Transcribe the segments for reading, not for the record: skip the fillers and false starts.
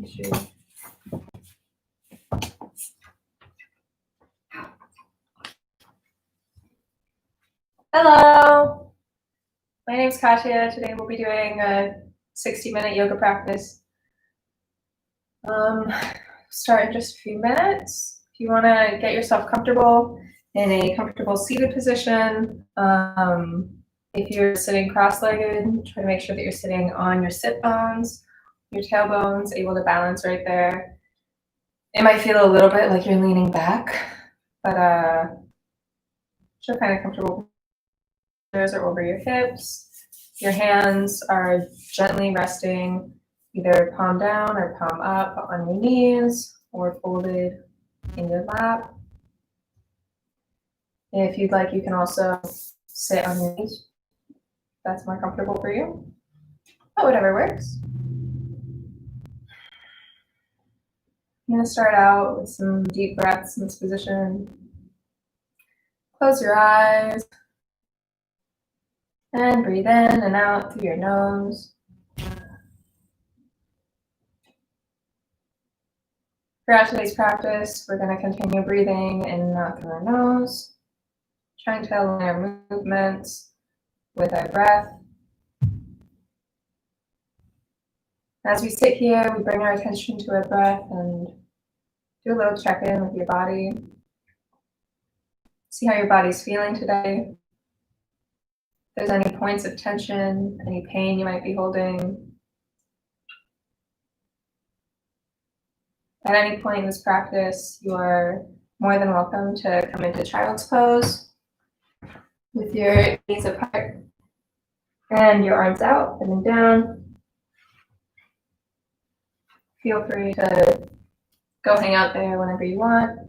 issue. Hello, my name is Katya. Today we'll be doing a 60-minute yoga practice. Start in just a few minutes. If you want to get yourself comfortable in a comfortable seated position, if you're sitting cross-legged, try to make sure that you're sitting on your sit bones, your tailbones, able to balance right there. It might feel a little bit like you're leaning back, but feel kind of comfortable. Shoulders are over your hips. Your hands are gently resting either palm down or palm up on your knees or folded in your lap. If you'd like, you can also sit on your knees. That's more comfortable for you, but whatever works. I'm going to start out with some deep breaths in this position. Close your eyes and breathe in and out through your nose. Throughout today's practice, we're going to continue breathing in and out through our nose, trying to align our movements with our breath. As we sit here, we bring our attention to our breath and do a little check-in with your body. See how your body's feeling today. If there's any points of tension, any pain you might be holding. At any point in this practice, you are more than welcome to come into child's pose with your knees apart and your arms out, bending down. Feel free to go hang out there whenever you want.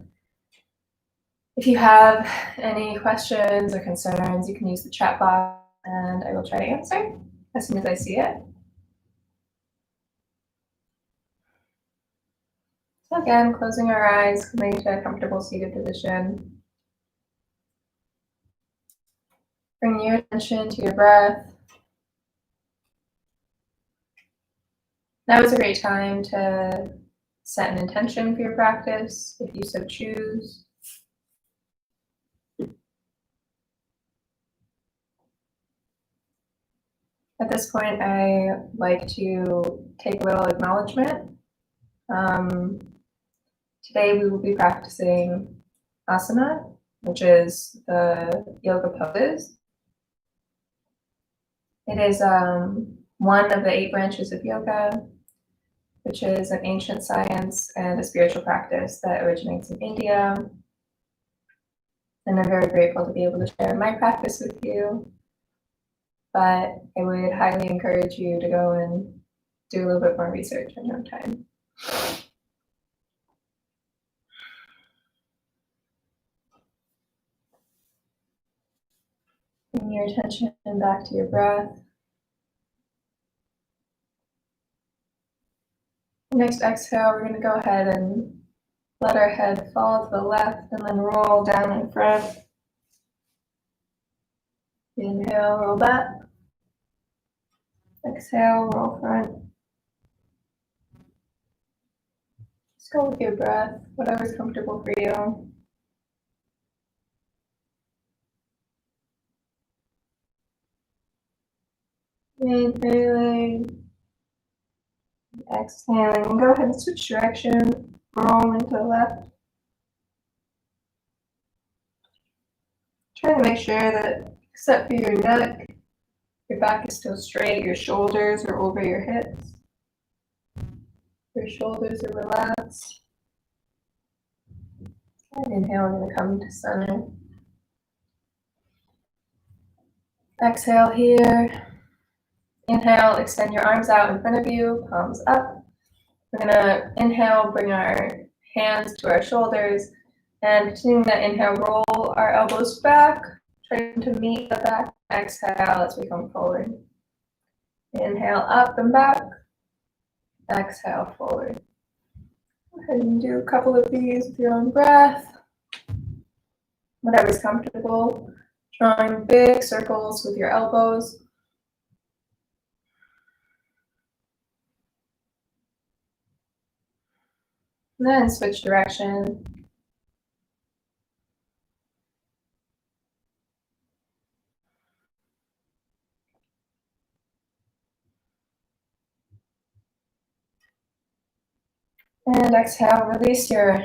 If you have any questions or concerns, you can use the chat box and I will try to answer as soon as I see it. So again, closing our eyes, coming to a comfortable seated position. Bring your attention to your breath. Now is a great time to set an intention for your practice, if you so choose. At this point, I like to take a little acknowledgement. Today we will be practicing asana, which is the yoga poses. It is one of the 8 branches of yoga, which is an ancient science and a spiritual practice that originates in India. And I'm very grateful to be able to share my practice with you. But I would highly encourage you to go and do a little bit more research on your own time. Bring your attention back to your breath. Next exhale, we're going to go ahead and let our head fall to the left and then roll down in front. Inhale, roll back. Exhale, roll front. Just go with your breath, whatever's comfortable for you. Inhaling, exhaling, and go ahead and switch direction, roll into the left. Try to make sure that, except for your neck, your back is still straight, your shoulders are over your hips. Your shoulders are relaxed. And inhale, we're going to come to center. Exhale here. Inhale, extend your arms out in front of you, palms up. We're going to inhale, bring our hands to our shoulders, and continuing that inhale, roll our elbows back, trying to meet the back. Exhale as we come forward. Inhale up and back. Exhale forward. Go ahead and do a couple of these with your own breath. Whatever's comfortable. Drawing big circles with your elbows. And then switch direction. And exhale, release your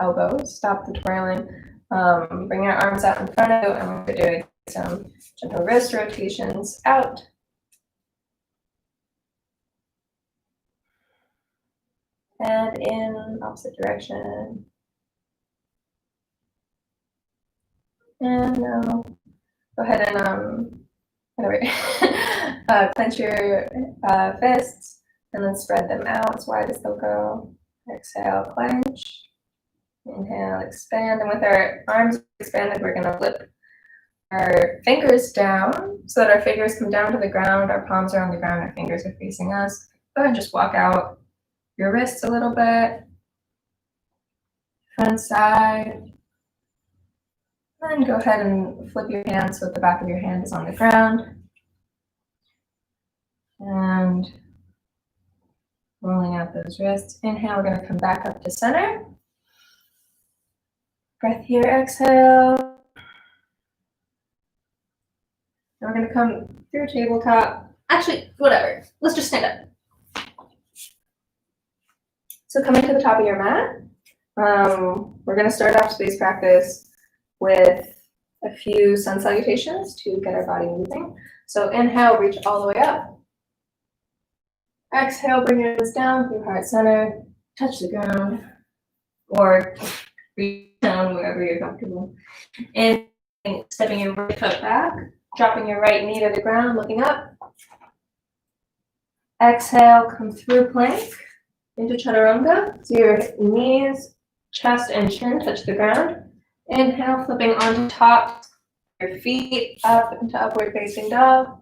elbows, stop the twirling. Bring your arms out in front of you, and we're doing some gentle wrist rotations out. And in opposite direction. And now go ahead and clench your fists and then spread them out as wide as they'll go. Exhale, clench. Inhale, expand. And with our arms expanded, we're going to flip our fingers down so that our fingers come down to the ground. Our palms are on the ground, our fingers are facing us. Go ahead and just walk out your wrists a little bit. Front side. Then go ahead and flip your hands so that the back of your hand is on the ground. And rolling out those wrists. Inhale, we're going to come back up to center. Breath here, exhale. And we're going to come through tabletop. Actually, whatever. Let's just stand up. So coming to the top of your mat, we're going to start off today's practice with a few sun salutations to get our body moving. So inhale, reach all the way up. Exhale, bring your hands down through heart center, touch the ground, or reach down wherever you're comfortable. And stepping your right foot back, dropping your right knee to the ground, looking up. Exhale, come through plank into Chaturanga. So your knees, chest, and chin touch the ground. Inhale, flipping onto top, your feet up into upward facing dog,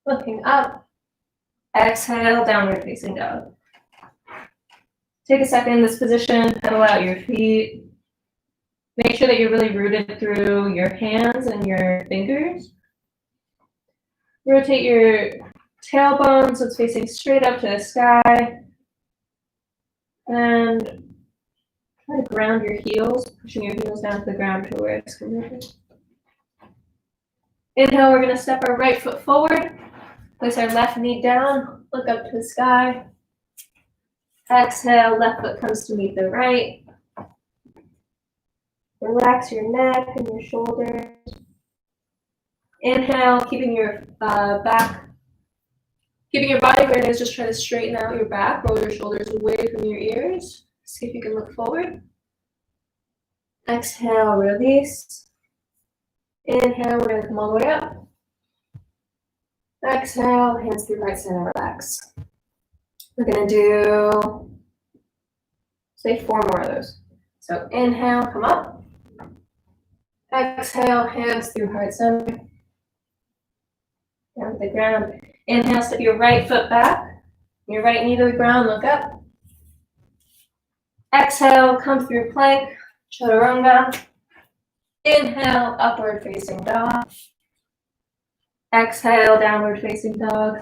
looking up. Exhale, downward facing dog. Take a second in this position, pedal out your feet. Make sure that you're really rooted through your hands and your fingers. Rotate your tailbone so it's facing straight up to the sky. And try to ground your heels, pushing your heels down to the ground to where it's connected. Inhale, we're going to step our right foot forward. Place our left knee down, look up to the sky. Exhale, left foot comes to meet the right. Relax your neck and your shoulders. Inhale, keeping your keeping your body where it is, just try to straighten out your back, roll your shoulders away from your ears. See if you can look forward. Exhale, release. Inhale, we're going to come all the way up. Exhale, hands through right center, relax. We're going to do, say, 4 more of those. So inhale, come up. Exhale, hands through heart center. Down to the ground. Inhale, step your right foot back. Your right knee to the ground, look up. Exhale, come through plank, Chaturanga. Inhale, upward facing dog. Exhale, downward facing dog.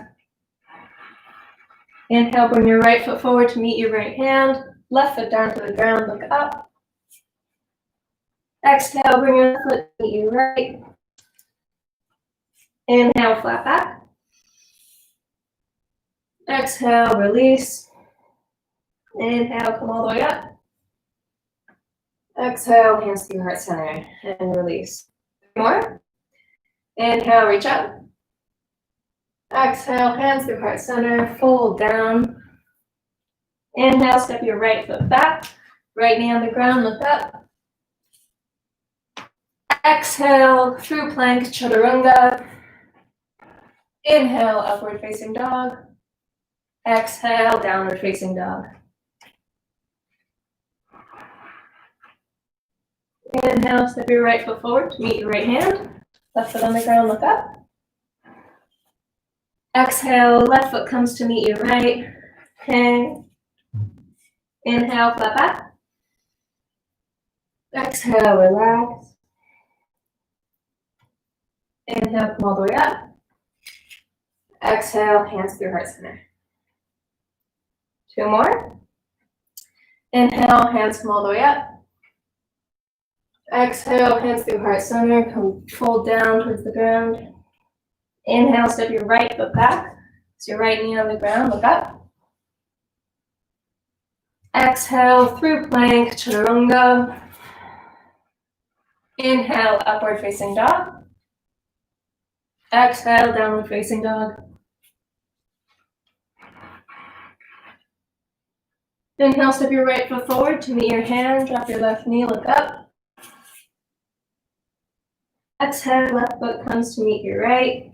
Inhale, bring your right foot forward to meet your right hand. Left foot down to the ground, look up. Exhale, bring your left foot to meet your right. Inhale, flat back. Exhale, release. Inhale, come all the way up. Exhale, hands through heart center and release. 3 more. Inhale, reach up. Exhale, hands through heart center, fold down. Inhale, step your right foot back. Right knee on the ground, look up. Exhale, through plank, Chaturanga. Inhale, upward facing dog. Exhale, downward facing dog. Inhale, step your right foot forward to meet your right hand. Left foot on the ground, look up. Exhale, left foot comes to meet your right. Okay. Inhale, flat back. Exhale, relax. Inhale, come all the way up. Exhale, hands through heart center. 2 more. Inhale, hands come all the way up. Exhale, hands through heart center, come fold down towards the ground. Inhale, step your right foot back. So your right knee on the ground, look up. Exhale, through plank, Chaturanga. Inhale, upward facing dog. Exhale, downward facing dog. Inhale, step your right foot forward to meet your hand, drop your left knee, look up. Exhale, left foot comes to meet your right.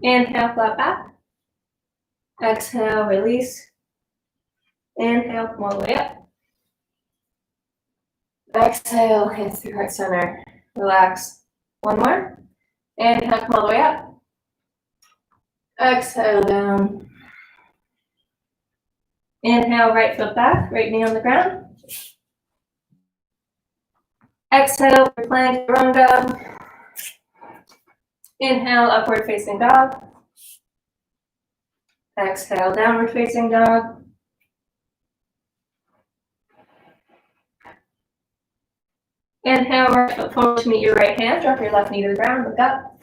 Inhale, flat back. Exhale, release. Inhale, come all the way up. Exhale, hands through heart center. Relax. One more. Inhale, come all the way up. Exhale, down. Inhale, right foot back, right knee on the ground. Exhale, plank, Chaturanga. Inhale, upward facing dog. Exhale, downward facing dog. Inhale, right foot forward to meet your right hand. Drop your left knee to the ground, look up.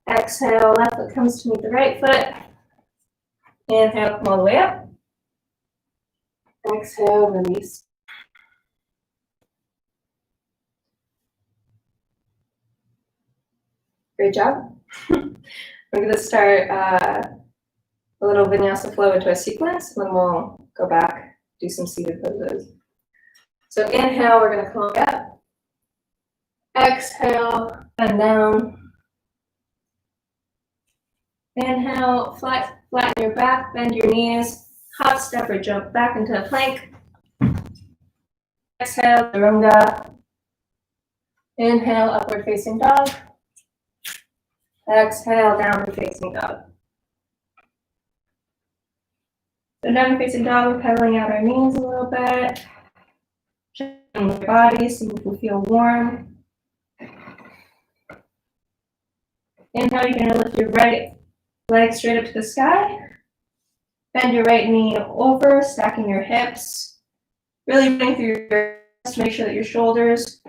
Exhale, left foot comes to meet the right foot. Inhale, come all the way up. Exhale, release. Great job. We're going to start a little vinyasa flow into a sequence, and then we'll go back, do some seated poses. So inhale, we're going to come up. Exhale, bend down. Inhale, flatten your back, bend your knees, hop, step, or jump back into a plank. Exhale, Chaturanga. Inhale, upward facing dog. Exhale, downward facing dog. So downward facing dog, we're pedaling out our knees a little bit. Checking the body, see if we feel warm. Inhale, you're going to lift your right leg straight up to the sky. Bend your right knee over, stacking your hips. Really running through your chest to make sure that your shoulders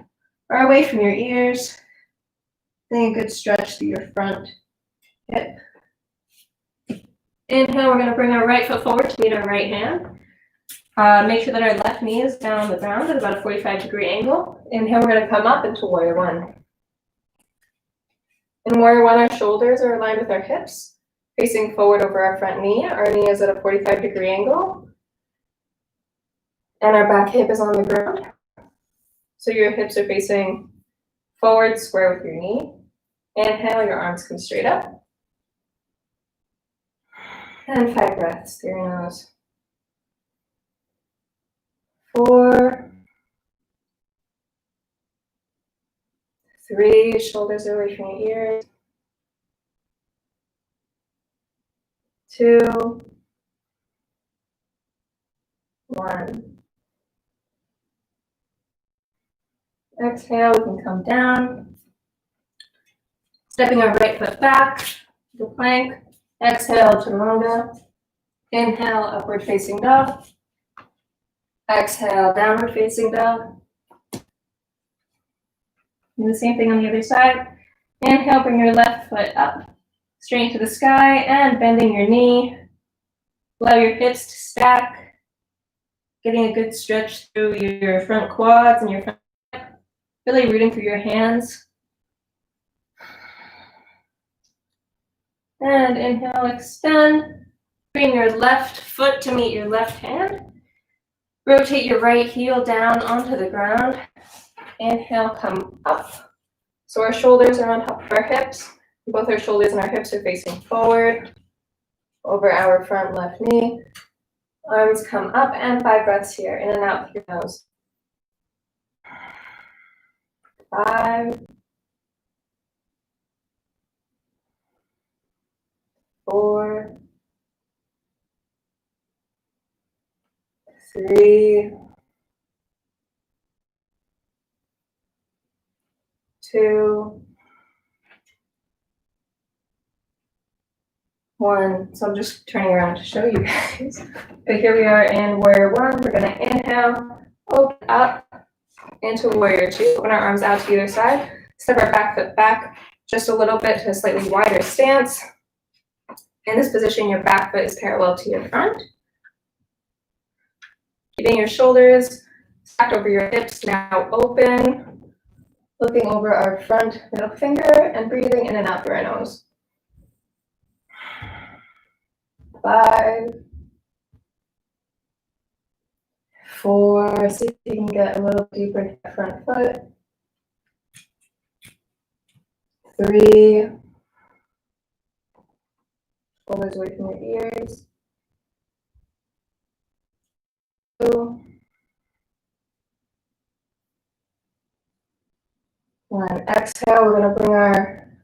are away from your ears. Getting a good stretch through your front hip. Inhale, we're going to bring our right foot forward to meet our right hand. Make sure that our left knee is down on the ground at about a 45-degree angle. Inhale, we're going to come up into Warrior One. In Warrior One, our shoulders are aligned with our hips, facing forward over our front knee. Our knee is at a 45-degree angle. And our back hip is on the ground. So your hips are facing forward, square with your knee. Inhale, your arms come straight up. And 5 breaths through your nose. 4, 3, shoulders away from your ears. 2, 1. Exhale, we can come down. Stepping our right foot back, the plank. Exhale, Chaturanga. Inhale, upward facing dog. Exhale, downward facing dog. Do the same thing on the other side. Inhale, bring your left foot up, straight to the sky, and bending your knee. Allow your hips to stack. Getting a good stretch through your front quads and your front hip. Really rooting through your hands. And inhale, extend. Bring your left foot to meet your left hand. Rotate your right heel down onto the ground. Inhale, come up. So our shoulders are on top of our hips. Both our shoulders and our hips are facing forward over our front left knee. Arms come up, and 5 breaths here, in and out through your nose. 5, 4, 3, 2, 1. So I'm just turning around to show you guys. But here we are in warrior 1. We're gonna inhale, open up into warrior 2. Open our arms out to either side. Step our back foot back just a little bit to a slightly wider stance. In this position, your back foot is parallel to your front. Keeping your shoulders stacked over your hips, now open. Looking over our front middle finger and breathing in and out through our nose. 5, 4, see if you can get a little deeper to the front foot. 3, shoulders away from your ears. 2, 1. Exhale, we're going to bring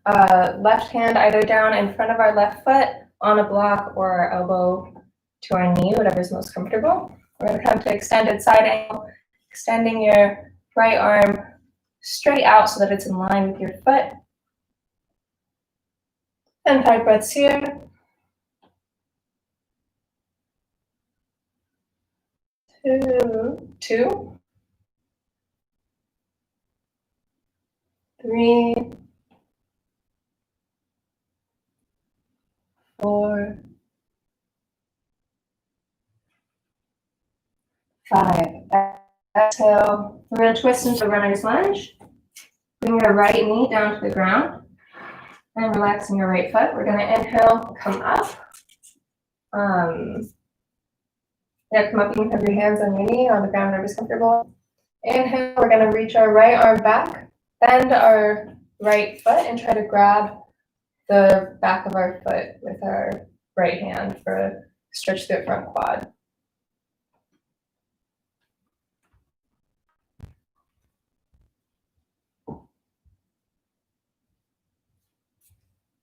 our left hand either down in front of our left foot on a block or our elbow to our knee, whatever's most comfortable. We're going to come to extended side angle, extending your right arm straight out so that it's in line with your foot. And 5 breaths here. 2, 3, 4, 5. Exhale. We're going to twist into runner's lunge. Bring your right knee down to the ground and relaxing your right foot. We're going to inhale, come up. Come up. You can have your hands on your knee on the ground, wherever's comfortable. Inhale. We're going to reach our right arm back, bend our right foot, and try to grab the back of our foot with our right hand for a stretch through the front quad.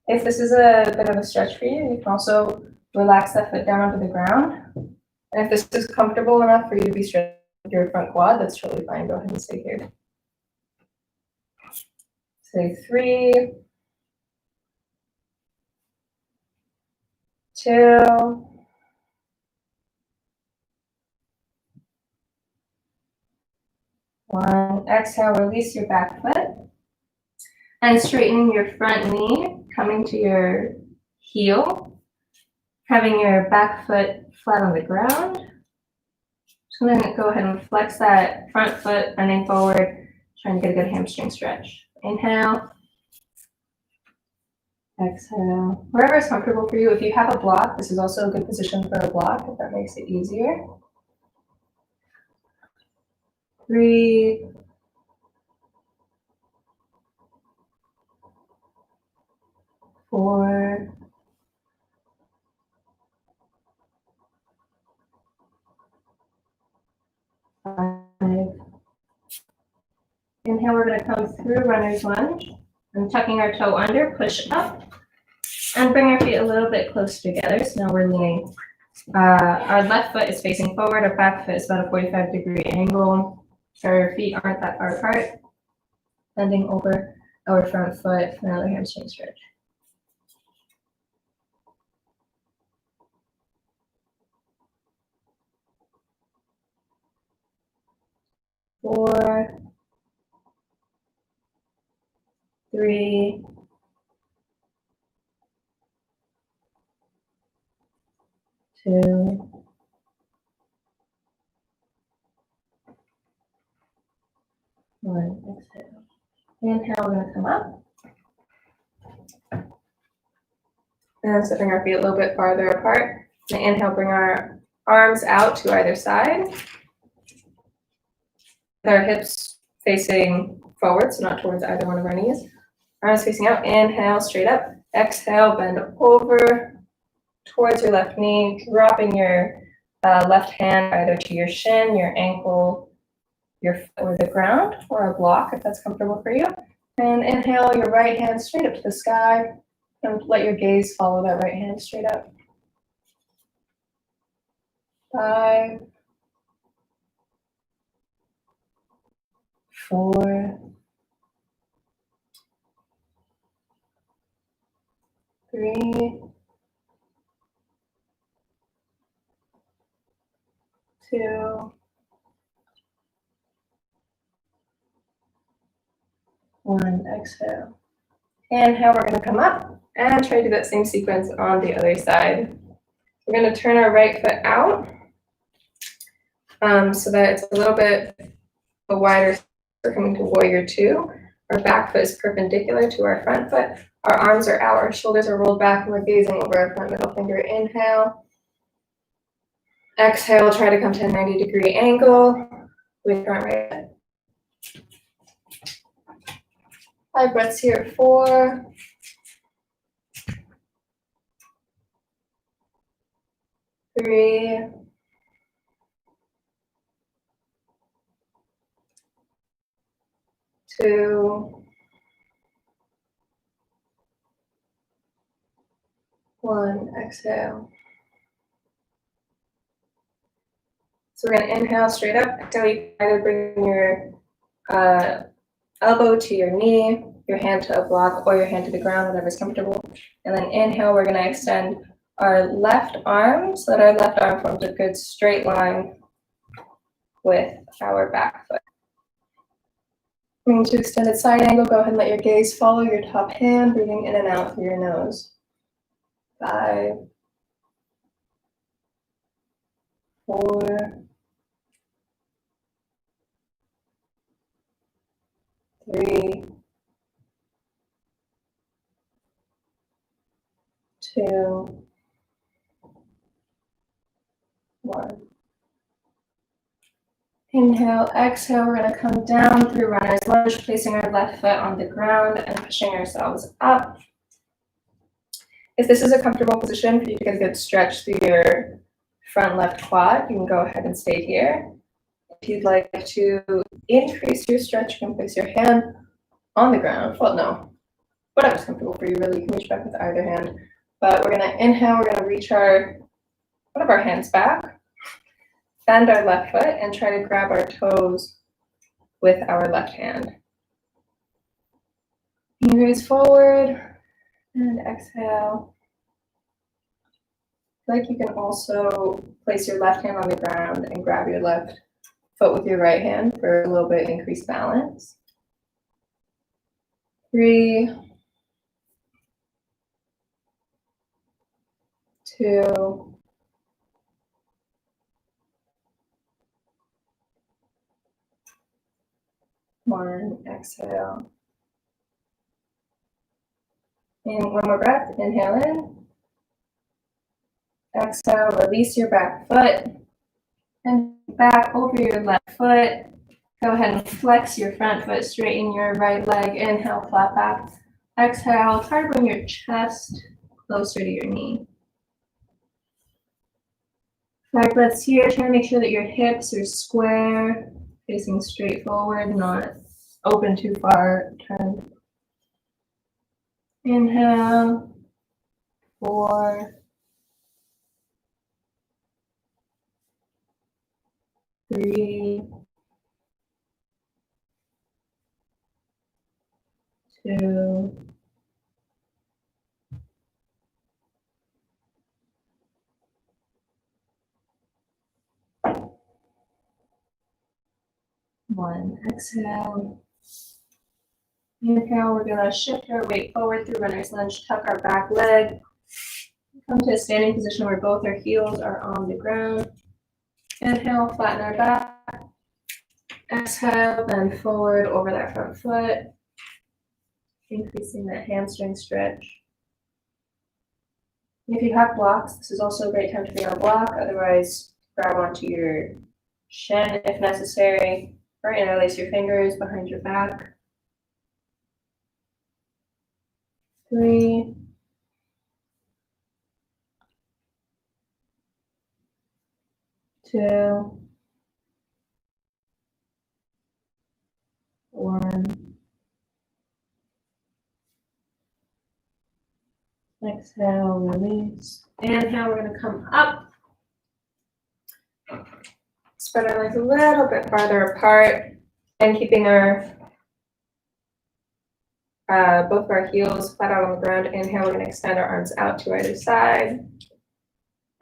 If this is a bit of a stretch for you, you can also relax that foot down onto the ground. And if this is comfortable enough for you to be stretched your front quad, that's totally fine. Go ahead and stay here. Say 3, 2, 1. Exhale, release your back foot. And straightening your front knee, coming to your heel, having your back foot flat on the ground. So then go ahead and flex that front foot, bending forward, trying to get a good hamstring stretch. Inhale. Exhale. Wherever is comfortable for you. If you have a block, this is also a good position for a block, if that makes it easier. 3, 4, 5. Inhale, we're going to come through runner's lunge. And tucking our toe under, push up. And bring our feet a little bit closer together. So now we're leaning. Our left foot is facing forward. Our back foot is about a 45-degree angle. So our feet aren't that far apart. Bending over our front foot for another hamstring stretch. 4, 3, 2, 1. Exhale. Inhale, we're going to come up. And stepping our feet a little bit farther apart. And inhale, bring our arms out to either side. With our hips facing forward, so not towards either one of our knees. Arms facing out. Inhale, straight up. Exhale, bend over towards your left knee, dropping your left hand either to your shin, your ankle, your foot, or the ground, or a block if that's comfortable for you. And inhale your right hand straight up to the sky, and let your gaze follow that right hand straight up. 5, 4, 3, 2, 1, exhale. Inhale, we're going to come up and try to do that same sequence on the other side. We're going to turn our right foot out so that it's a little bit wider. We're coming to warrior 2. Our back foot is perpendicular to our front foot. Our arms are out, our shoulders are rolled back, and we're gazing over our front middle finger. Inhale. Exhale, try to come to a 90-degree angle with front right foot. 5 breaths here. 4, 3, 2, 1, exhale. So we're going to inhale straight up. Exhale, you try to bring your elbow to your knee, your hand to a block, or your hand to the ground, whatever's comfortable. And then inhale, we're going to extend our left arm so that our left arm forms a good straight line with our back foot. Coming to extended side angle, go ahead and let your gaze follow your top hand, breathing in and out through your nose. 5, 4, 3, 2, 1. Inhale, exhale, we're going to come down through runner's lunge, placing our left foot on the ground and pushing ourselves up. If this is a comfortable position for you to get a good stretch through your front left quad, you can go ahead and stay here. If you'd like to increase your stretch, you can place your hand on the ground. Well, no, whatever's comfortable for you, really. You can reach back with either hand. But we're going to inhale, we're going to reach one of our hands back, bend our left foot, and try to grab our toes with our left hand. You raise forward and exhale. Like you can also place your left hand on the ground and grab your left foot with your right hand for a little bit increased balance. 3, 2, 1, exhale. And one more breath, inhale in. Exhale, release your back foot and back over your left foot. Go ahead and flex your front foot, straighten your right leg. Inhale, flat back. Exhale, try to bring your chest closer to your knee. 5 breaths here. Try to make sure that your hips are square, facing straight forward, not open too far. Turn. Inhale. 4, 3, 2, 1. Exhale. Inhale, we're going to shift our weight forward through runner's lunge, tuck our back leg. Come to a standing position where both our heels are on the ground. Inhale, flatten our back. Exhale, bend forward over that front foot, increasing that hamstring stretch. If you have blocks, this is also a great time to bring on a block. Otherwise, grab onto your shin if necessary, or interlace your fingers behind your back. 3, 2, 1. Exhale, release. Inhale, we're going to come up. Spread our legs a little bit farther apart and keeping our both of our heels flat out on the ground. Inhale, we're going to extend our arms out to either side.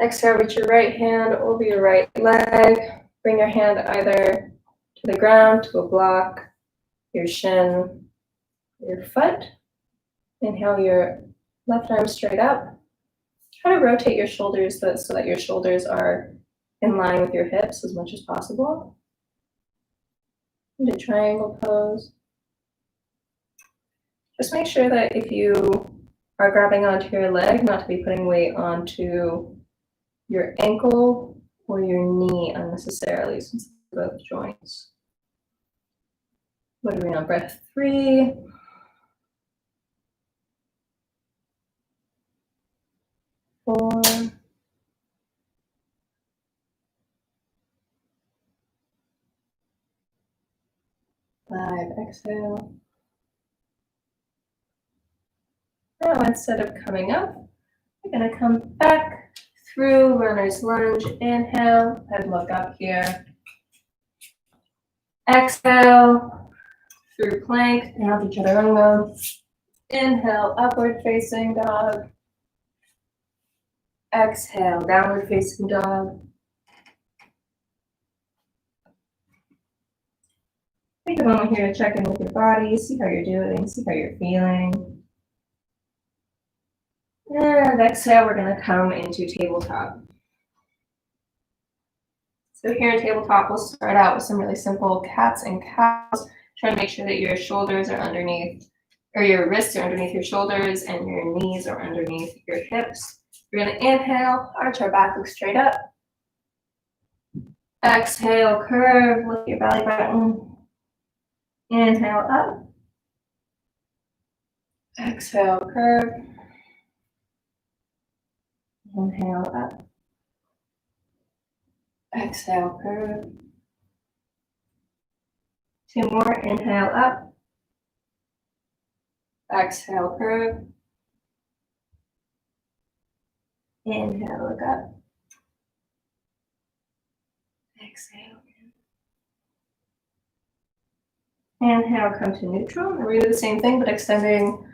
Exhale, reach your right hand over your right leg. Bring your hand either to the ground, to a block, your shin, your foot. Inhale your left arm straight up. Try to rotate your shoulders so that your shoulders are in line with your hips as much as possible. Into triangle pose. Just make sure that if you are grabbing onto your leg, not to be putting weight onto your ankle or your knee unnecessarily, since it's both joints. What are we on? Breath 3. 4. 5. Exhale. Now instead of coming up, we're going to come back through runner's lunge. Inhale and look up here. Exhale through plank, down to Chaturanga. Inhale, upward facing dog. Exhale, downward facing dog. Take a moment here to check in with your body, see how you're doing, see how you're feeling. And exhale, we're going to come into tabletop. So here in tabletop, we'll start out with some really simple cats and cows. Try to make sure that your shoulders are underneath, or your wrists are underneath your shoulders and your knees are underneath your hips. We're going to inhale, arch our back, look straight up. Exhale, curve, lift your belly button. Inhale up. Exhale, curve. Inhale up. Exhale, curve. 2 more, inhale up. Exhale, curve. Inhale, look up. Exhale. Inhale, come to neutral. And we do the same thing, but extending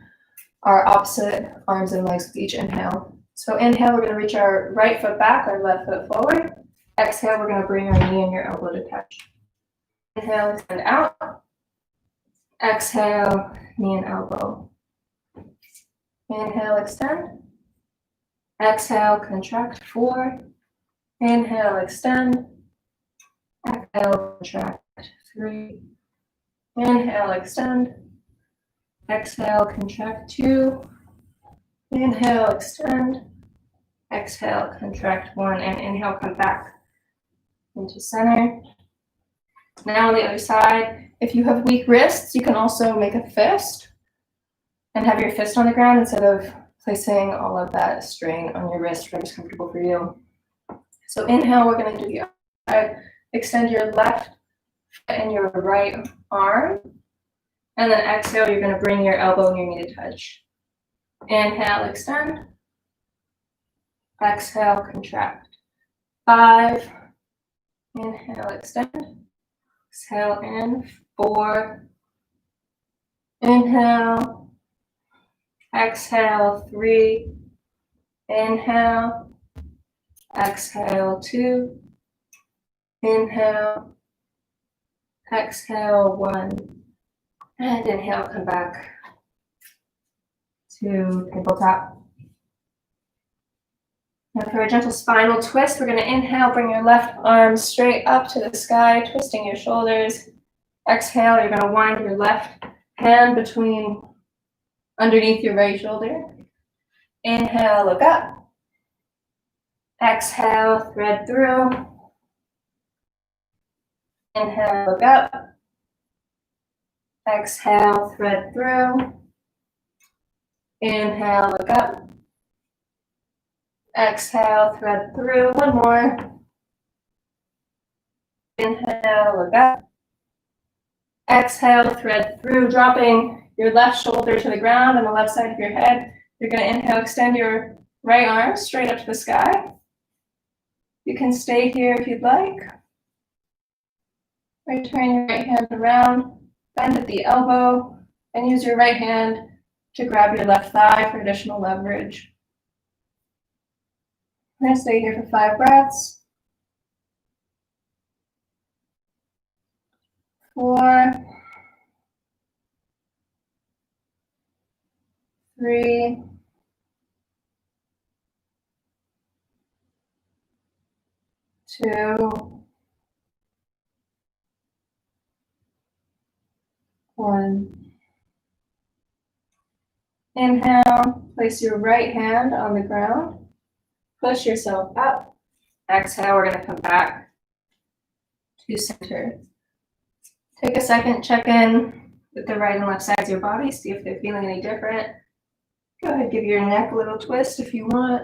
our opposite arms and legs with each inhale. So inhale, we're going to reach our right foot back, our left foot forward. Exhale, we're going to bring our knee and your elbow to touch. Inhale, extend out. Exhale, knee and elbow. Inhale, extend. Exhale, contract. 4. Inhale, extend. Exhale, contract. 3. Inhale, extend. Exhale, contract. 2. Inhale, extend. Exhale, contract. 1. And inhale, come back into center. Now on the other side, if you have weak wrists, you can also make a fist and have your fist on the ground instead of placing all of that strain on your wrist, whatever's comfortable for you. So inhale, we're going to do the other. Extend your left foot and your right arm. And then exhale, you're going to bring your elbow and your knee to touch. Inhale, extend. Exhale, contract. 5. Inhale, extend. Exhale in. 4. Inhale. Exhale. 3. Inhale. Exhale. 2. Inhale. Exhale. 1. And inhale, come back to tabletop. Now for a gentle spinal twist, we're going to inhale, bring your left arm straight up to the sky, twisting your shoulders. Exhale, you're going to wind your left hand underneath your right shoulder. Inhale, look up. Exhale, thread through. Inhale, look up. Exhale, thread through. Inhale, look up. Exhale, thread through. 1 more. Inhale, look up. Exhale, thread through, dropping your left shoulder to the ground on the left side of your head. You're going to inhale, extend your right arm straight up to the sky. You can stay here if you'd like. Or turn your right hand around, bend at the elbow, and use your right hand to grab your left thigh for additional leverage. I'm going to stay here for 5 breaths. 4, 3, 2, 1. Inhale, place your right hand on the ground. Push yourself up. Exhale, we're going to come back to center. Take a second, check in with the right and left sides of your body, see if they're feeling any different. Go ahead, give your neck a little twist if you want.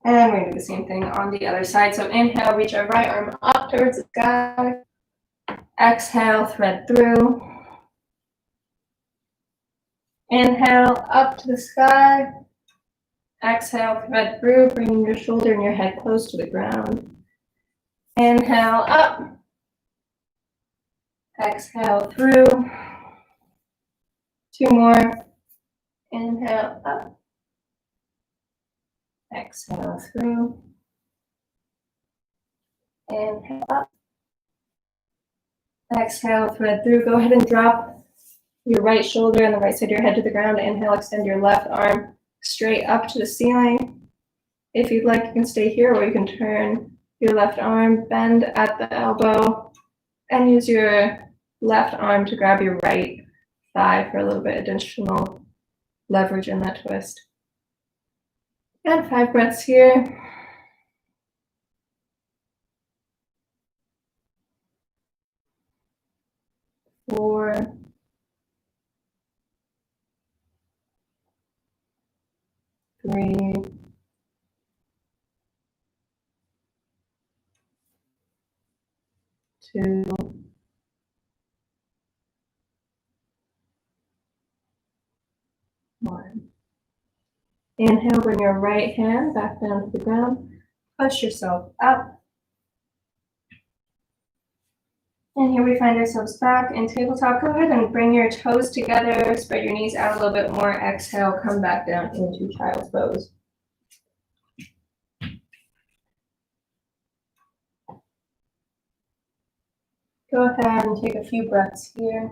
And we're going to do the same thing on the other side. So inhale, reach our right arm up towards the sky. Exhale, thread through. Inhale, up to the sky. Exhale, thread through, bringing your shoulder and your head close to the ground. Inhale, up. Exhale, through. 2 more. Inhale, up. Exhale, through. Inhale, up. Exhale, thread through. Go ahead and drop your right shoulder and the right side of your head to the ground. Inhale, extend your left arm straight up to the ceiling. If you'd like, you can stay here, or you can turn your left arm, bend at the elbow, and use your left arm to grab your right thigh for a little bit additional leverage in that twist. And 5 breaths here. 4, 3, 2, 1. Inhale, bring your right hand back down to the ground. Push yourself up. And here we find ourselves back in tabletop. Go ahead and bring your toes together. Spread your knees out a little bit more. Exhale, come back down into child's pose. Go ahead and take a few breaths here.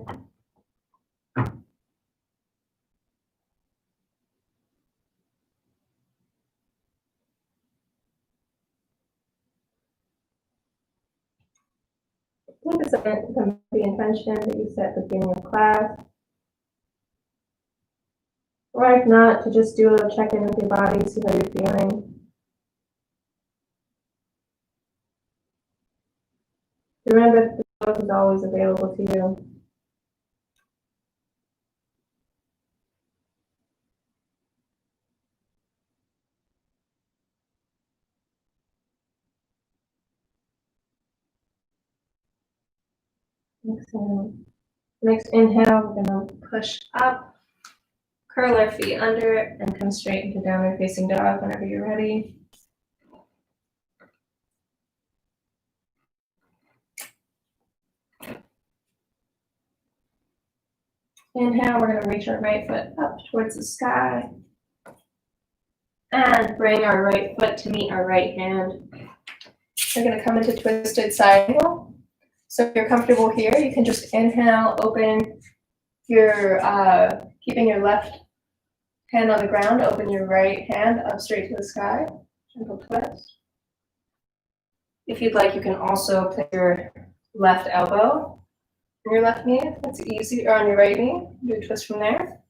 Take a second to come to the intention that you set at the beginning of class. Or if not, to just do a little check-in with your body, see how you're feeling. Remember that the book is always available to you. Exhale. Next inhale, we're going to push up, curl our feet under and come straight into downward facing dog whenever you're ready. Inhale, we're going to reach our right foot up towards the sky and bring our right foot to meet our right hand. We're going to come into twisted side angle. So if you're comfortable here, you can just inhale, open your, keeping your left hand on the ground, open your right hand up straight to the sky, gentle twist. If you'd like, you can also put your left elbow on your left knee, if that's easy, or on your right knee, do a twist from there.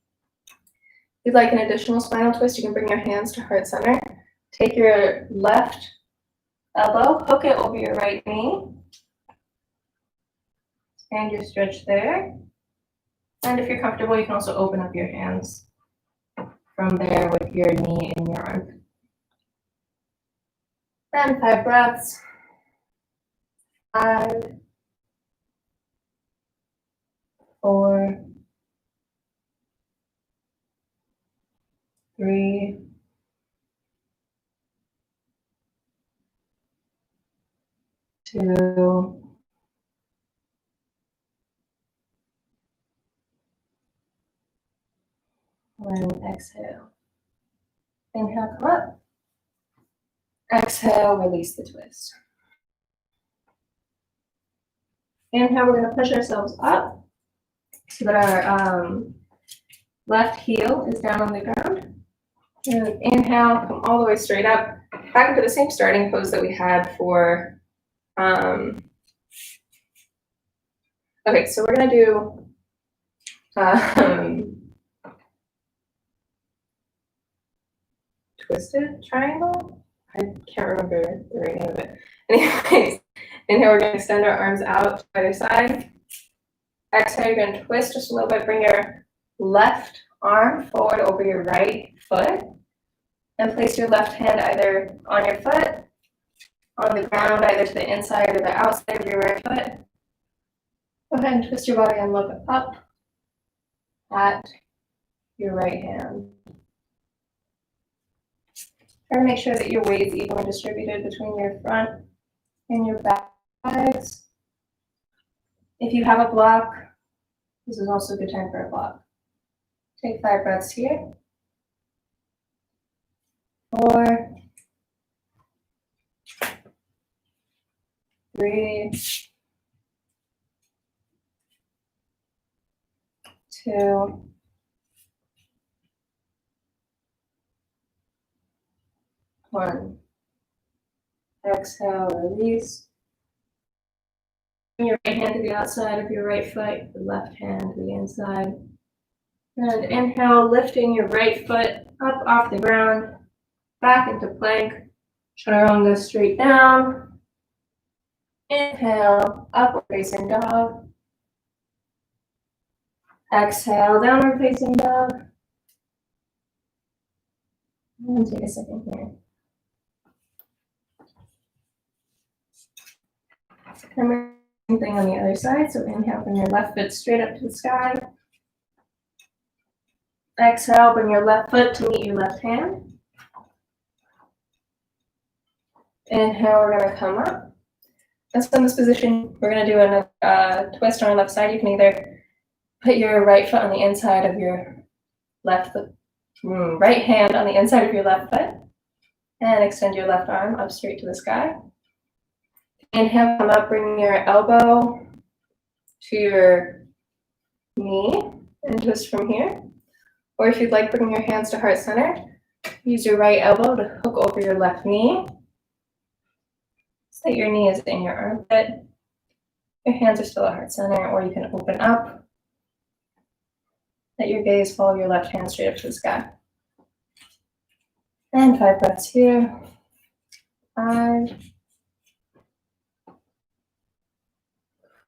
If you'd like an additional spinal twist, you can bring your hands to heart center. Take your left elbow, hook it over your right knee, and your stretch there. And if you're comfortable, you can also open up your hands from there with your knee in your arm. And 5 breaths. 5, 4, 3, 2, 1. Exhale. Inhale, come up. Exhale, release the twist. Inhale, we're gonna push ourselves up so that our left heel is down on the ground. And inhale, come all the way straight up, back into the same starting pose that we had for, okay, so we're gonna do twisted triangle. I can't remember the right name of it. Anyways, inhale, we're gonna extend our arms out to either side. Exhale, you're gonna twist just a little bit, bring your left arm forward over your right foot, and place your left hand either on your foot, on the ground, either to the inside or the outside of your right foot. Go ahead and twist your body and look up at your right hand. Try to make sure that your weight is evenly distributed between your front and your back legs. If you have a block, this is also a good time for a block. Take 5 breaths here. 4, 3, 2, 1. Exhale, release. Bring your right hand to the outside of your right foot, the left hand to the inside. And inhale, lifting your right foot up off the ground, back into plank. Chaturanga straight down. Inhale, upward facing dog. Exhale, downward facing dog. And take a second here. And same thing on the other side. So inhale, bring your left foot straight up to the sky. Exhale, bring your left foot to meet your left hand. Inhale, we're gonna come up. And so in this position, we're gonna do a twist on our left side. You can either put your right foot on the inside of your left foot, right hand on the inside of your left foot, and extend your left arm up straight to the sky. Inhale, come up, bring your elbow to your knee and twist from here. Or if you'd like, bring your hands to heart center. Use your right elbow to hook over your left knee so that your knee is in your armpit. Your hands are still at heart center, or you can open up. Let your gaze follow your left hand straight up to the sky. And 5 breaths here. 5,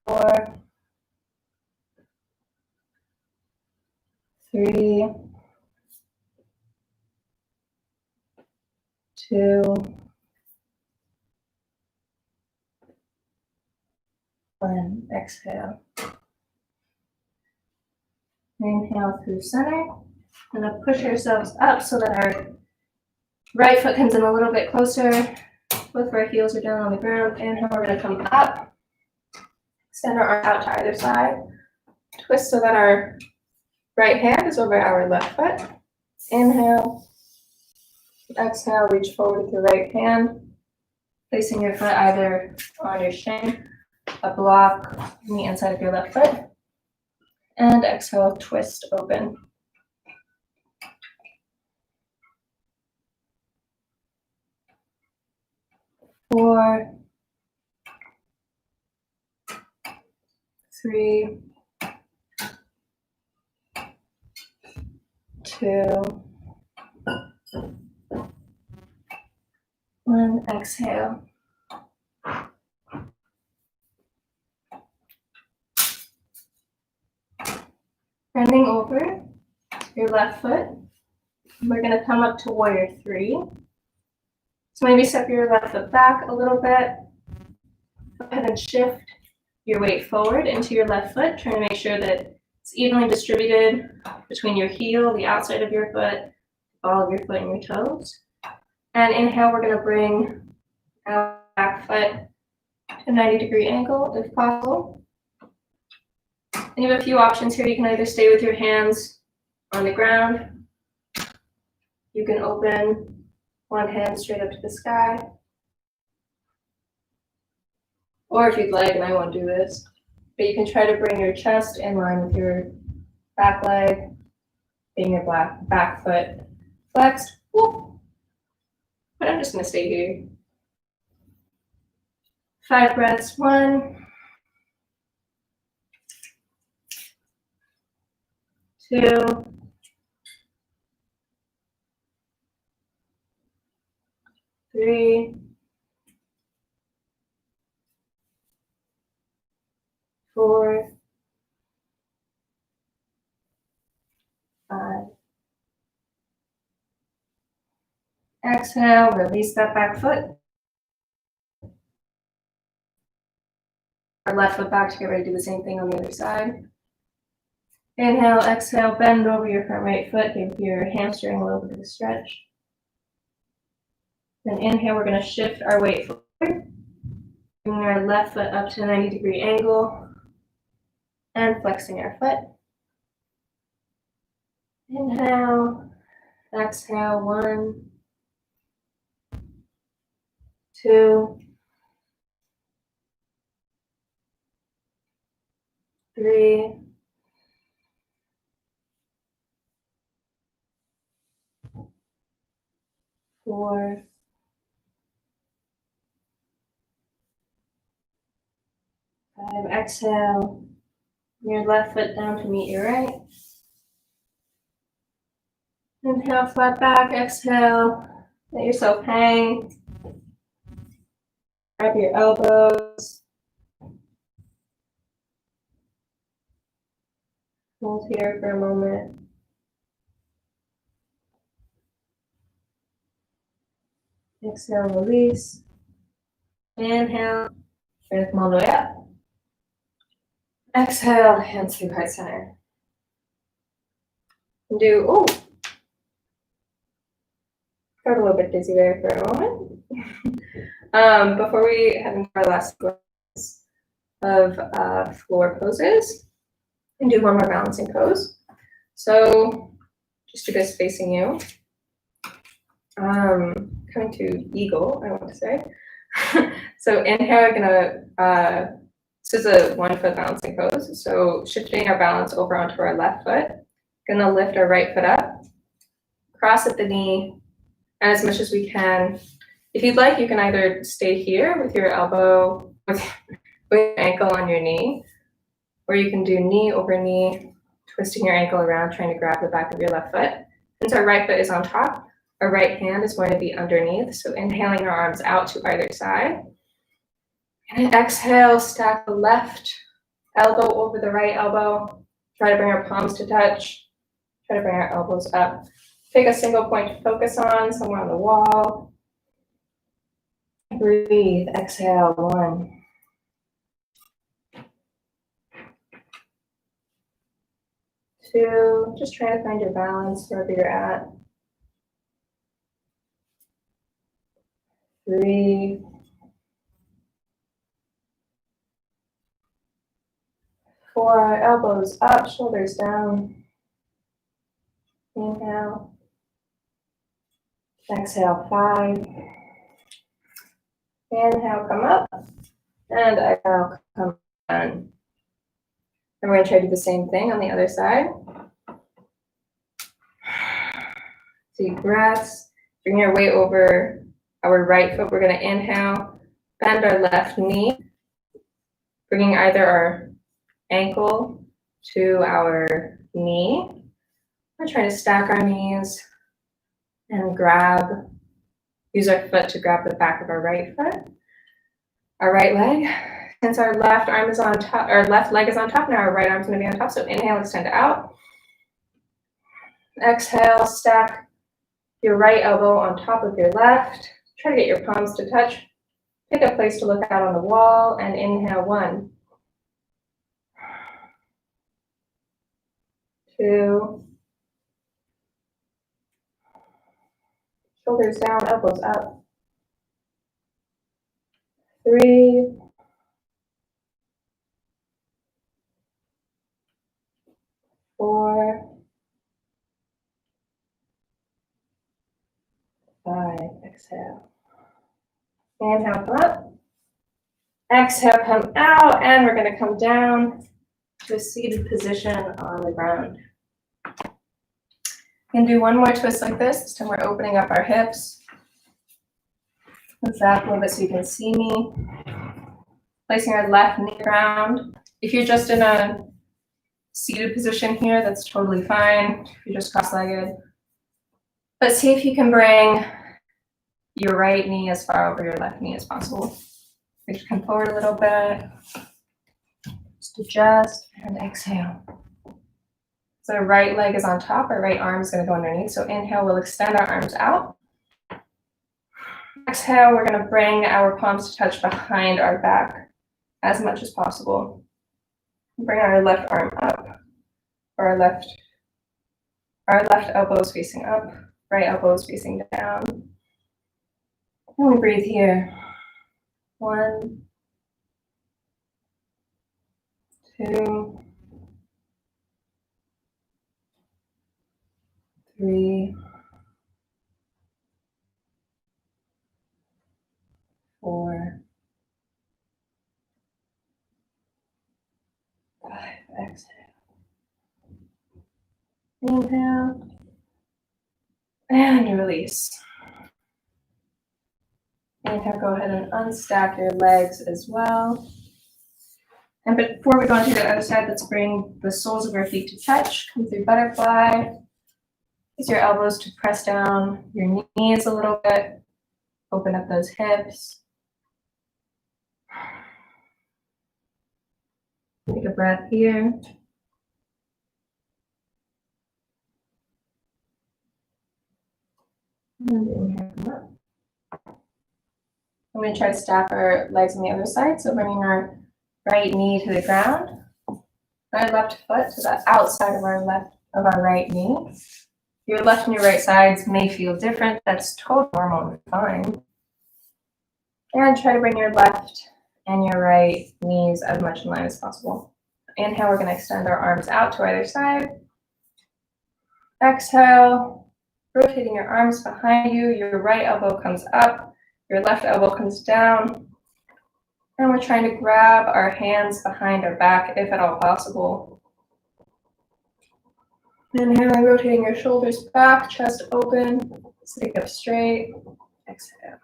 4, 3, 2, 1. Exhale. Inhale through center. And then push ourselves up so that our right foot comes in a little bit closer. Both of our heels are down on the ground. Inhale, we're going to come up. Extend our arm out to either side. Twist so that our right hand is over our left foot. Inhale. Exhale, reach forward with your right hand. Placing your foot either on your shin, a block on the inside of your left foot. And exhale, twist open. Four, 3, 2, 1. Exhale. Bending over your left foot, we're going to come up to warrior 3. So maybe step your left foot back a little bit. Go ahead and shift your weight forward into your left foot, trying to make sure that it's evenly distributed between your heel, the outside of your foot, the ball of your foot, and your toes. And inhale, we're going to bring our back foot to a 90-degree angle if possible. And you have a few options here. You can either stay with your hands on the ground. You can open one hand straight up to the sky. Or if you'd like, and I won't do this, but you can try to bring your chest in line with your back leg, getting your back foot flexed. Whoop. But I'm just gonna stay here. 5 breaths. 1, 2, 3, 4, 5. Exhale, release that back foot. Our left foot back to get ready to do the same thing on the other side. Inhale, exhale, bend over your front right foot, give your hamstring a little bit of a stretch. Then inhale, we're going to shift our weight forward, bringing our left foot up to a 90-degree angle, and flexing our foot. Inhale, exhale, 1, 2, 3, 4, 5. Exhale, your left foot down to meet your right. Inhale, flat back, exhale, let yourself hang. Grab your elbows. Hold here for a moment. Exhale, release. Inhale, try to come all the way up. Exhale, hands to heart center. And do, oh, got a little bit dizzy there for a moment. Before we head into our last sequence of floor poses, and do one more balancing pose. So just you guys facing you. Coming to eagle, I want to say. So inhale, we're gonna, this is a 1 foot balancing pose. So shifting our balance over onto our left foot. Gonna lift our right foot up, cross at the knee, and as much as we can. If you'd like, you can either stay here with your elbow, with your ankle on your knee, or you can do knee over knee, twisting your ankle around, trying to grab the back of your left foot. Since our right foot is on top, our right hand is going to be underneath. So inhaling our arms out to either side. And exhale, stack the left elbow over the right elbow. Try to bring our palms to touch. Try to bring our elbows up. Pick a single point to focus on, somewhere on the wall. Breathe, exhale, 1. 2, just try to find your balance wherever you're at. 3, 4, elbows up, shoulders down. Inhale. Exhale, 5. Inhale, come up. And exhale, come down. And we're going to try to do the same thing on the other side. Deep breaths. Bring your weight over our right foot. We're going to inhale, bend our left knee, bringing either our ankle to our knee. We're trying to stack our knees and use our foot to grab the back of our right foot, our right leg. Since our left arm is on top, our left leg is on top, now our right arm is going to be on top. So inhale, extend out. Exhale, stack your right elbow on top of your left. Try to get your palms to touch. Pick a place to look out on the wall and inhale, 1, 2, shoulders down, elbows up. 3, 4, 5, exhale. Inhale, come up. Exhale, come out, and we're gonna come down to a seated position on the ground. And do one more twist like this. This time we're opening up our hips. Let's zap a little bit so you can see me. Placing our left knee ground. If you're just in a seated position here, that's totally fine. If you're just cross-legged. But see if you can bring your right knee as far over your left knee as possible. Reach, come forward a little bit. Just adjust and exhale. So the right leg is on top, our right arm is going to go underneath. So inhale, we'll extend our arms out. Exhale, we're going to bring our palms to touch behind our back as much as possible. Bring our left arm up, or our left elbow is facing up, right elbow is facing down. And we breathe here. 1, 2, 3, 4, 5. Exhale. Inhale. And release. Inhale, go ahead and unstack your legs as well. And before we go on to the other side, let's bring the soles of our feet to touch. Come through butterfly. Use your elbows to press down your knees a little bit. Open up those hips. Take a breath here. And inhale, come up. I'm going to try to stack our legs on the other side. So bringing our right knee to the ground. Our left foot to the outside of our right knee. Your left and your right sides may feel different. That's totally normal and fine. And try to bring your left and your right knees as much in line as possible. Inhale, we're going to extend our arms out to either side. Exhale, rotating your arms behind you. Your right elbow comes up. Your left elbow comes down. And we're trying to grab our hands behind our back if at all possible. Inhaling, rotating your shoulders back, chest open, sitting up straight. Exhale.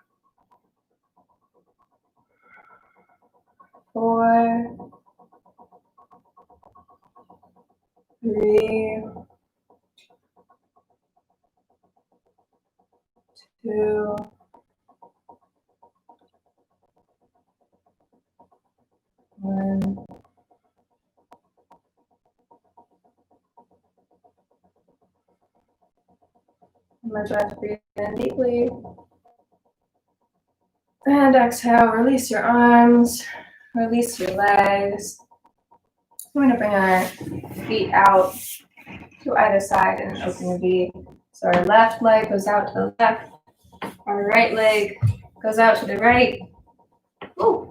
4, 3, 2, 1. Emerge breath, breathe in deeply. And exhale, release your arms, release your legs. We're going to bring our feet out to either side in an open V. So our left leg goes out to the left, our right leg goes out to the right. Ooh.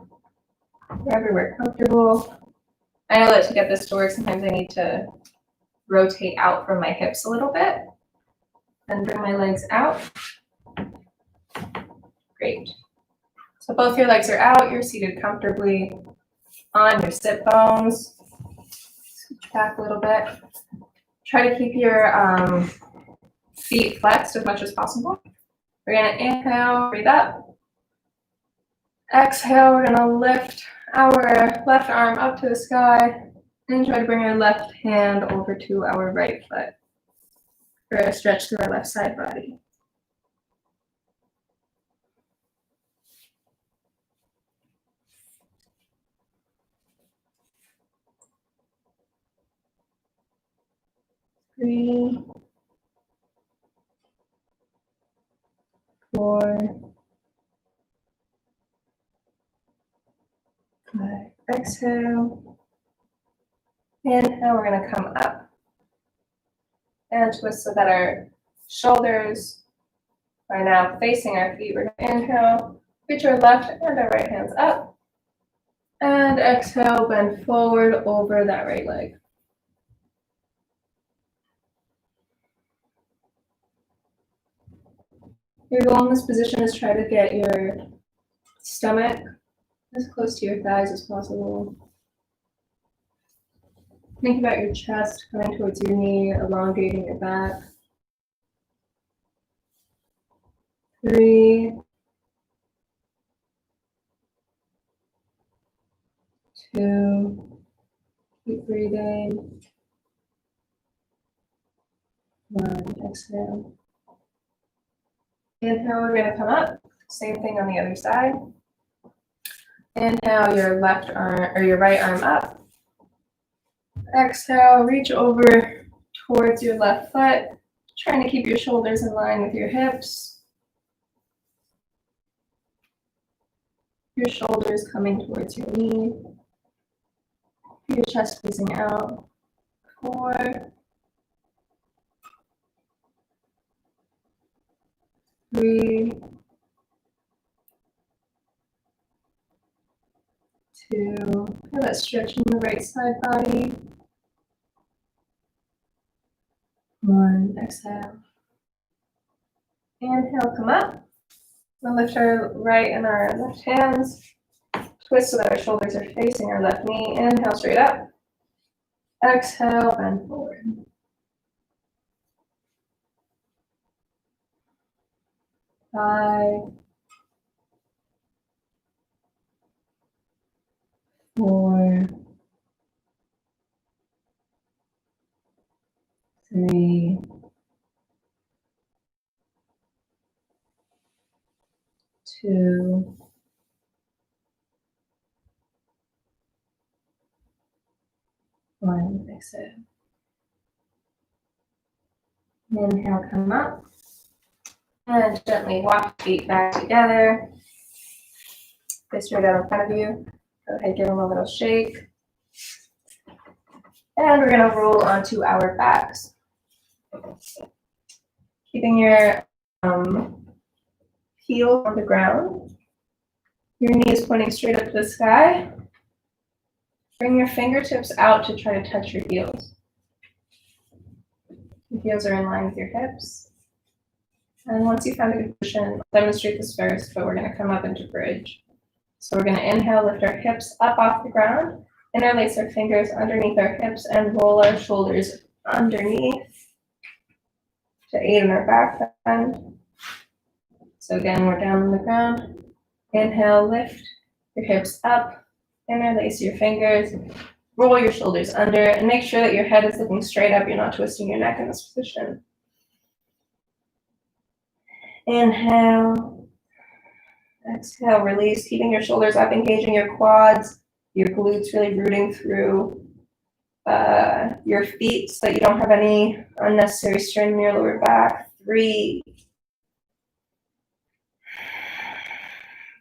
Wherever we're comfortable. I know that to get this to work, sometimes I need to rotate out from my hips a little bit and bring my legs out. Great. So both your legs are out, you're seated comfortably on your sit bones. Switch back a little bit. Try to keep your feet flexed as much as possible. We're going to inhale, breathe up. Exhale, we're going to lift our left arm up to the sky and try to bring our left hand over to our right foot for a stretch through our left side body. Three, 4, 5. Exhale. Inhale, we're going to come up and twist so that our shoulders are now facing our feet. We're going to inhale, reach our left and our right hands up. And exhale, bend forward over that right leg. Your goal in this position is try to get your stomach as close to your thighs as possible. Think about your chest coming towards your knee, elongating your back. 3, 2, keep breathing. 1, exhale. Inhale, we're going to come up. Same thing on the other side. Inhale, your left arm or your right arm up. Exhale, reach over towards your left foot, trying to keep your shoulders in line with your hips. Your shoulders coming towards your knee. Your chest facing out. 4, 3, 2, feel that stretch in the right side body. 1, exhale. Inhale, come up. We'll lift our right and our left hands. Twist so that our shoulders are facing our left knee. Inhale, straight up. Exhale, bend forward. 5, 4, 3, 2, 1, exhale. Inhale, come up. And gently walk feet back together. Stay straight out in front of you. Go ahead, give them a little shake. And we're going to roll onto our backs. Keeping your heel on the ground. Your knees pointing straight up to the sky. Bring your fingertips out to try to touch your heels. Your heels are in line with your hips. And once you find a good position, I'll demonstrate this first, but we're going to come up into bridge. So we're going to inhale, lift our hips up off the ground, interlace our fingers underneath our hips, and roll our shoulders underneath to aid in our back bend. So again, we're down on the ground. Inhale, lift your hips up, interlace your fingers, roll your shoulders under, and make sure that your head is looking straight up. You're not twisting your neck in this position. Inhale, exhale, release, keeping your shoulders up, engaging your quads, your glutes really rooting through your feet so that you don't have any unnecessary strain in your lower back. 3,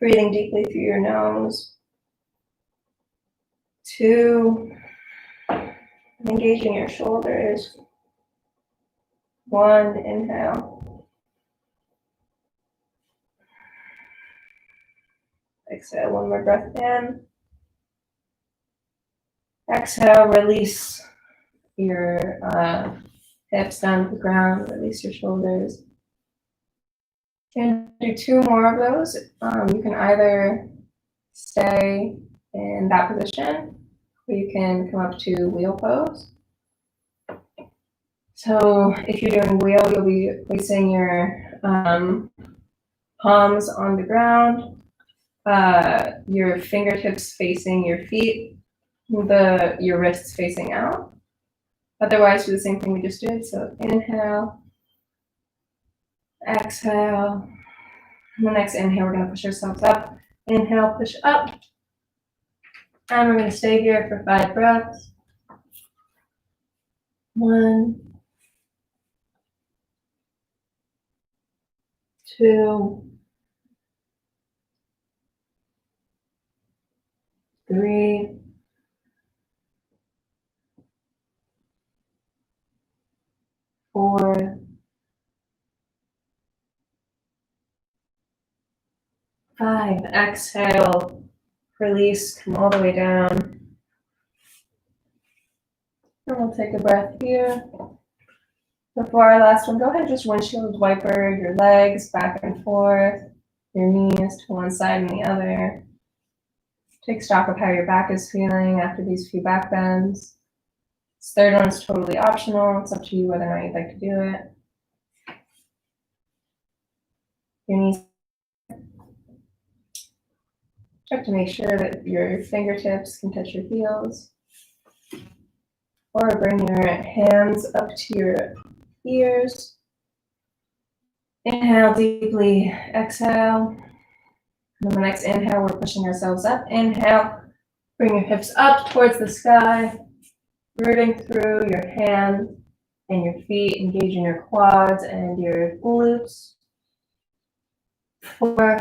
breathing deeply through your nose. 2, engaging your shoulders. 1, inhale. Exhale, one more breath in. Exhale, release your hips down to the ground, release your shoulders. And do 2 more of those. You can either stay in that position, or you can come up to wheel pose. So if you're doing wheel, you'll be placing your palms on the ground, your fingertips facing your feet, your wrists facing out. Otherwise, do the same thing we just did. So inhale, exhale. The next inhale, we're going to push ourselves up. Inhale, push up. And we're going to stay here for 5 breaths. 1, 2, 3, 4, 5. Exhale, release, come all the way down. And we'll take a breath here. Before our last one, go ahead and just windshield wiper your legs back and forth, your knees to one side and the other. Take stock of how your back is feeling after these few back bends. This third one is totally optional. It's up to you whether or not you'd like to do it. Your knees. Check to make sure that your fingertips can touch your heels. Or bring your hands up to your ears. Inhale deeply, exhale. And on the next inhale, we're pushing ourselves up. Inhale, bring your hips up towards the sky, rooting through your hands and your feet, engaging your quads and your glutes. 4,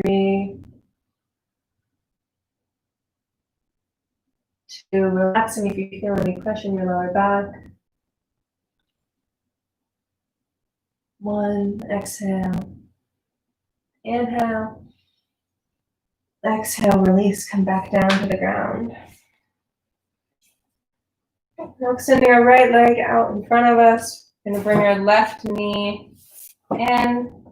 3, 2, relaxing if you feel any pressure in your lower back. 1, exhale. Inhale. Exhale, release, come back down to the ground. Now extending our right leg out in front of us. We're going to bring our left knee in.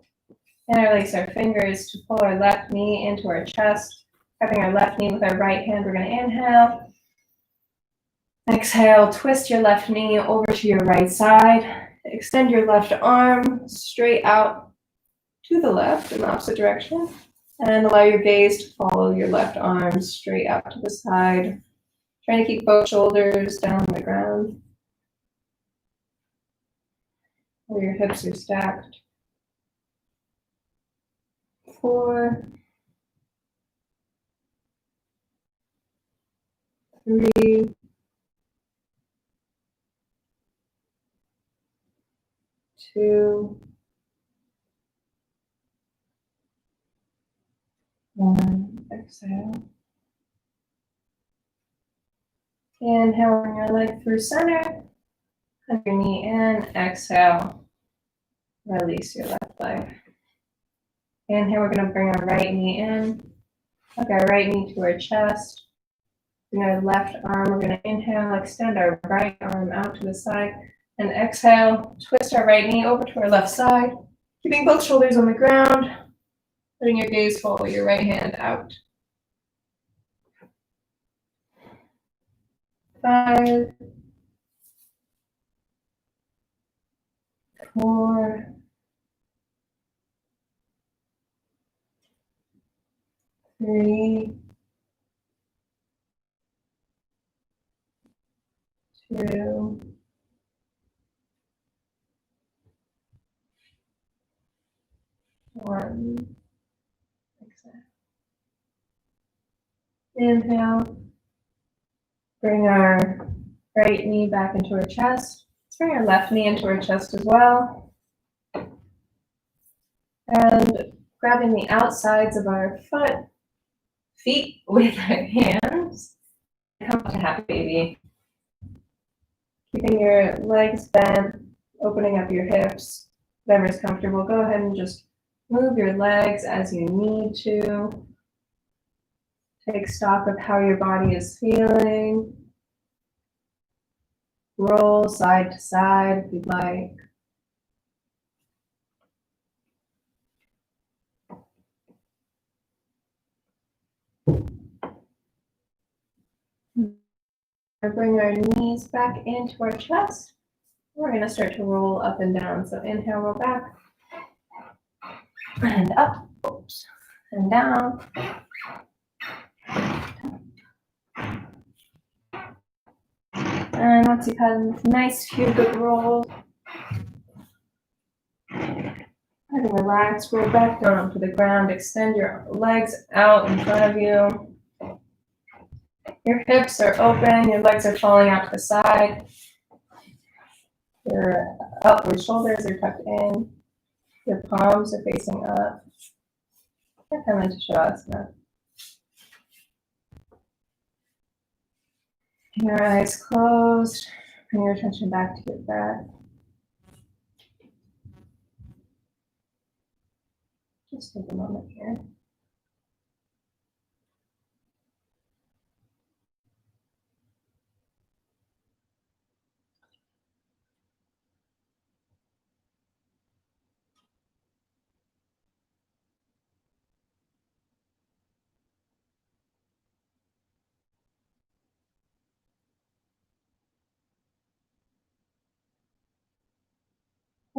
Interlace our fingers to pull our left knee into our chest. Grabbing our left knee with our right hand, we're going to inhale. Exhale, twist your left knee over to your right side. Extend your left arm straight out to the left in the opposite direction. And allow your gaze to follow your left arm straight out to the side. Trying to keep both shoulders down on the ground. Where your hips are stacked. 4, 3, 2, 1. Exhale. Inhale, bring your leg through center. Hug your knee in. Exhale. Release your left leg. Inhale, we're going to bring our right knee in. Hug our right knee to our chest. Bring our left arm. We're going to inhale, extend our right arm out to the side. And exhale, twist our right knee over to our left side. Keeping both shoulders on the ground. Letting your gaze follow your right hand out. 5, 4, 3, 2, 1. Exhale. Inhale. Bring our right knee back into our chest. Let's bring our left knee into our chest as well. And grabbing the outsides of our feet with our hands. Come up to half baby. Keeping your legs bent, opening up your hips. Whatever's comfortable, go ahead and just move your legs as you need to. Take stock of how your body is feeling. Roll side to side if you'd like. Bring our knees back into our chest. We're going to start to roll up and down. So inhale, roll back. And up. Oops. And down. And once you've had a nice few good rolls, relax, roll back down onto the ground, extend your legs out in front of you. Your hips are open, your legs are falling out to the side. Your upward shoulders are tucked in. Your palms are facing up. Come into Shavasana. Your eyes closed. Bring your attention back to your breath. Just take a moment here.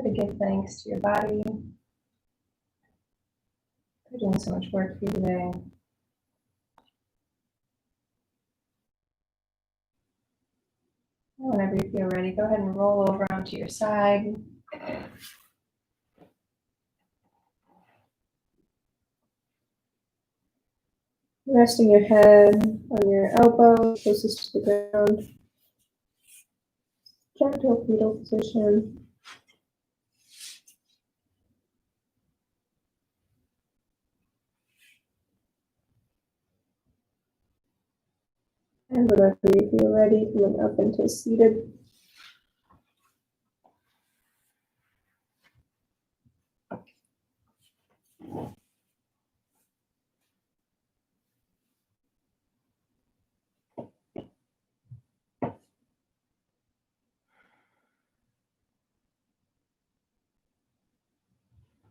Try to give thanks to your body for doing so much work for you today. Whenever you feel ready, go ahead and roll over onto your side. Resting your head on your elbow closest to the ground. Gentle fetal position. And whenever you feel ready, coming up into seated.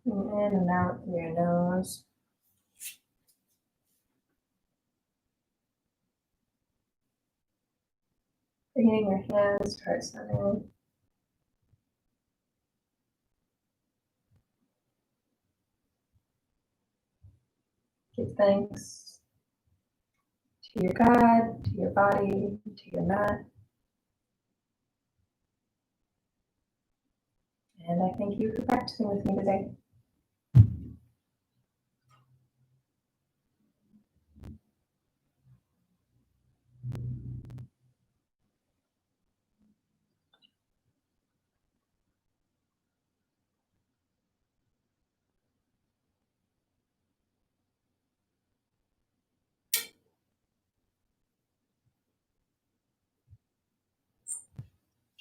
In and out through your nose. Bringing your hands to heart center. Give thanks to your God, to your body, to your mat. And I thank you for practicing with me today.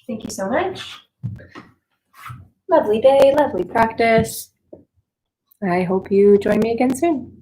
Thank you so much. Lovely day, lovely practice. I hope you join me again soon.